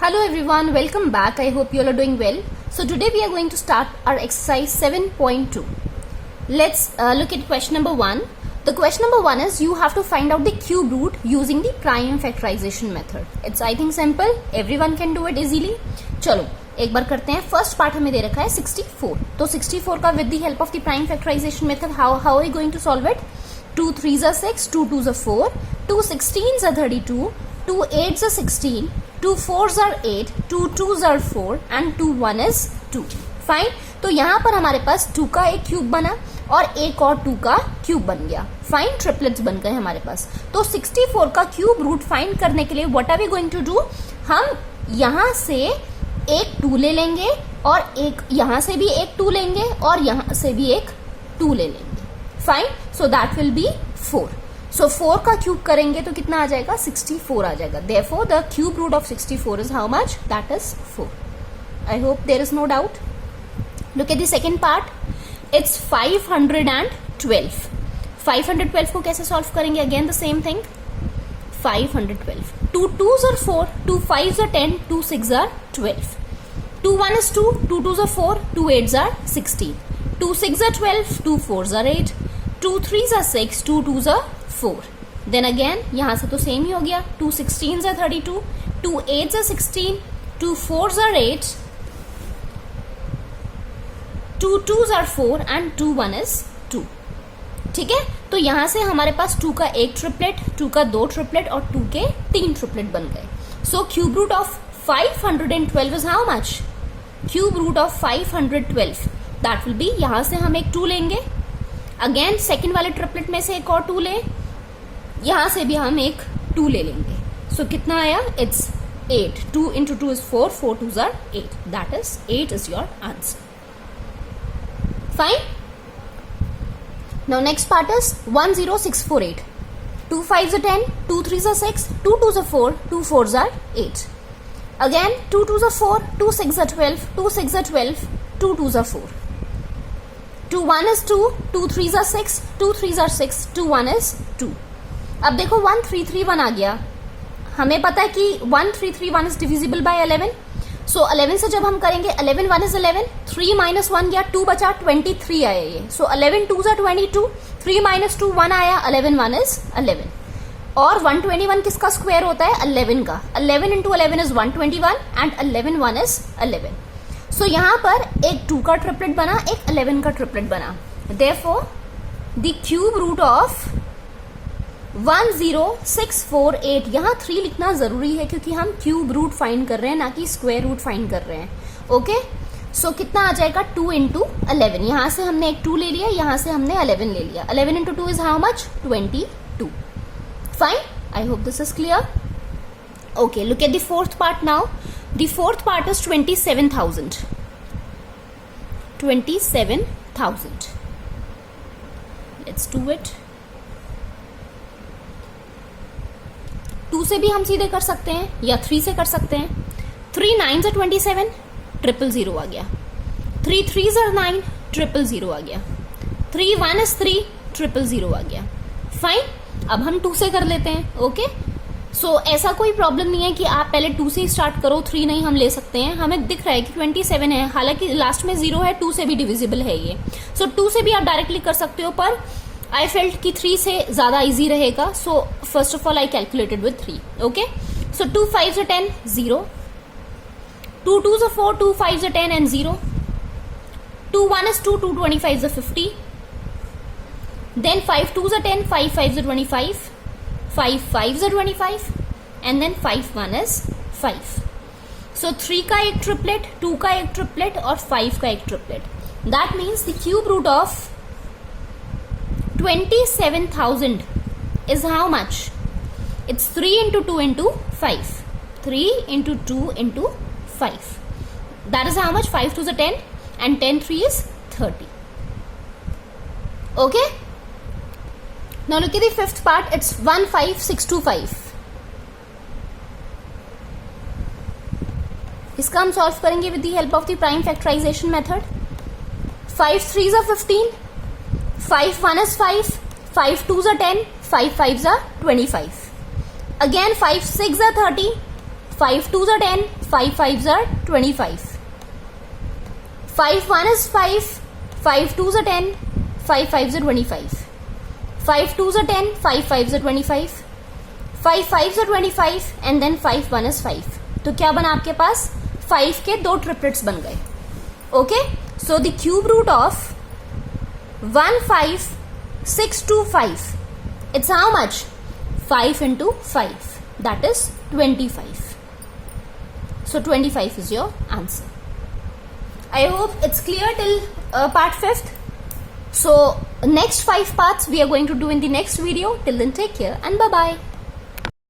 Hello everyone, welcome back. I hope you all are doing well. So today we are going to start our exercise 7.2. Let's look at question number 1. The question number 1 is you have to find out the cube root using the prime factorization method. It's I think simple. Everyone can do it easily. चलो एक बार करते हैं. First part हमें दे रखा है 64. तो 64 का with the help of the prime factorization method how are we going to solve it? 2 3s are 6, 2 2s are 4, 2 16s are 32, 2 8s are 16, 2 4s are 8, 2 2s are 4 and 2 1 is 2. Fine. तो यहाँ पर हमारे पास 2 का एक क्यूब बना और एक और 2 का क्यूब बन गया. फाइन, ट्रिपलेट्स बन गए हमारे पास. तो 64 का क्यूब रूट फाइंड करने के लिए what are we going to do? हम यहाँ से एक 2 ले लेंगे और एक यहाँ से भी एक 2 लेंगे और यहाँ से भी एक 2 ले लेंगे. Fine, so that will B 4. सो 4 का क्यूब करेंगे तो कितना आ जाएगा? 64 आ जाएगा. Therefore the cube root of 64 is how much? That is 4. I hope there is no doubt. Look at the second part. It's 512. 512 को कैसे सॉल्व करेंगे? Again the same thing. 512. 2 2s are 4, 2 5s are 10, 2 6s are 12. 2 1 is 2, 2 2s are 4, 2 8s are 16, 2 6s are 12, 2 4s are 8, 2 3s are 6, 2 2s are 4. Then again यहाँ से तो same ही हो गया. 2 16s are 32, 2 8s are 16, 2 4s are 8, 2 2s are 4 and 2 1 is 2. ठीक है. तो यहां से हमारे पास 2 का एक ट्रिपलेट, 2 का 2 ट्रिपलेट और 2 के 3 ट्रिपलेट बन गए. So cube root of 512 is how much? Cube root of 512 that will be, यहां से हम एक 2 लेंगे, अगेन सेकेंड वाले ट्रिपलेट में से एक और 2 ले, यहां से भी हम एक 2 ले लेंगे. सो कितना आया? It's 8. 2 into 2 is 4, 4 2s are 8. That is 8 is your answer. Fine. Now next part is 10648. 2 5s are 10, 2 3s are 6, 2 2s are 4, 2 4s are 8. Again 2 2s are 4, 2 6s are 12, 2 6s are 12, 2 2s are 4. 2 1 is 2, 2 3s are 6, 2 3s are 6, 2 1 is 2. अब देखो 1 3 3 1 आ गया. हमें पता है कि 1 3 3 1 is divisible by 11. सो 11 से जब हम करेंगे 11 1 is 11, 3 minus 1 गया, 2 बचा, 23 आया ये. सो 11 2s are 22, 3 minus 2 1 आया, 11 1 is 11. और 121 किसका स्क्वायर होता है? 11 का. 11 into 11 is 121 and 11 1 is 11. सो यहाँ पर एक 2 का ट्रिपलेट बना, एक 11 का ट्रिपलेट बना. Therefore the cube root of 10648, यहाँ 3 लिखना जरूरी है क्योंकि हम क्यूब रूट फाइंड कर रहे हैं, ना कि स्क्वायर रूट फाइंड कर रहे हैं. ओके. सो कितना आ जाएगा? 2 into 11. यहाँ से हमने एक 2 ले लिया, यहाँ से हमने 11 ले लिया. 11 into 2 is how much? 22. Fine. I hope this is clear. Okay, look at the fourth part now. The fourth part is 27,000. 27,000. Let's do it. 2 से भी हम सीधे कर सकते हैं या 3 से कर सकते हैं. 3 9s are 27, 000 आ गया. 3 3s are 9, 000 आ गया. 3 1 is 3, 000 आ गया. फाइन. अब हम 2 से कर लेते हैं. ओके. सो ऐसा कोई प्रॉब्लम नहीं है कि आप पहले 2 से ही स्टार्ट करो, 3 नहीं हम ले सकते हैं. हमें दिख रहा है कि 27 है, हालांकि लास्ट में 0 है, 2 से भी डिविजिबल है ये. सो 2 से भी आप डायरेक्टली कर सकते हो, पर आई फेल्ट कि 3 से ज्यादा इजी रहेगा. So first of all I calculated with 3. Okay. So 2 5s are 10, 0. 2 2s are 4, 2 5s are 10 and 0. 2 1 is 2, 2 25s are 50. Then 5 2s are 10, 5 5s are 25, 5 5s are 25 and then 5 1 is 5. So 3 का एक triplet, 2 का एक triplet और 5 का एक triplet. That means the cube root of 27,000 is how much? It's 3 into 2 into 5. 3 into 2 into 5. That is how much? 5 2s are 10 and 10 3 is 30. Okay? Now look at the fifth part. It's 15625. इसका हम solve करेंगे with the help of the prime factorization method. 5 3s are 15, 5 1 is 5, 5 2s are 10, 5 5s are 25. Again 5 6 are 30, 5 2s are 10, 5 5s are 25. 5 1 is 5, 5 2s are 10, 5 5s are 25. 5 2s are 10, 5 5s are 25. 5 5s are 25 and then 5 1 is 5. तो क्या बना आपके पास? 5 के दो triplets बन गए. Okay, so the cube root of 15625, it's how much? 5 into 5, that is 25. So 25 is your answer. I hope it's clear till part 5th. So next 5 parts we are going to do in the next video. Till then, take care and bye bye.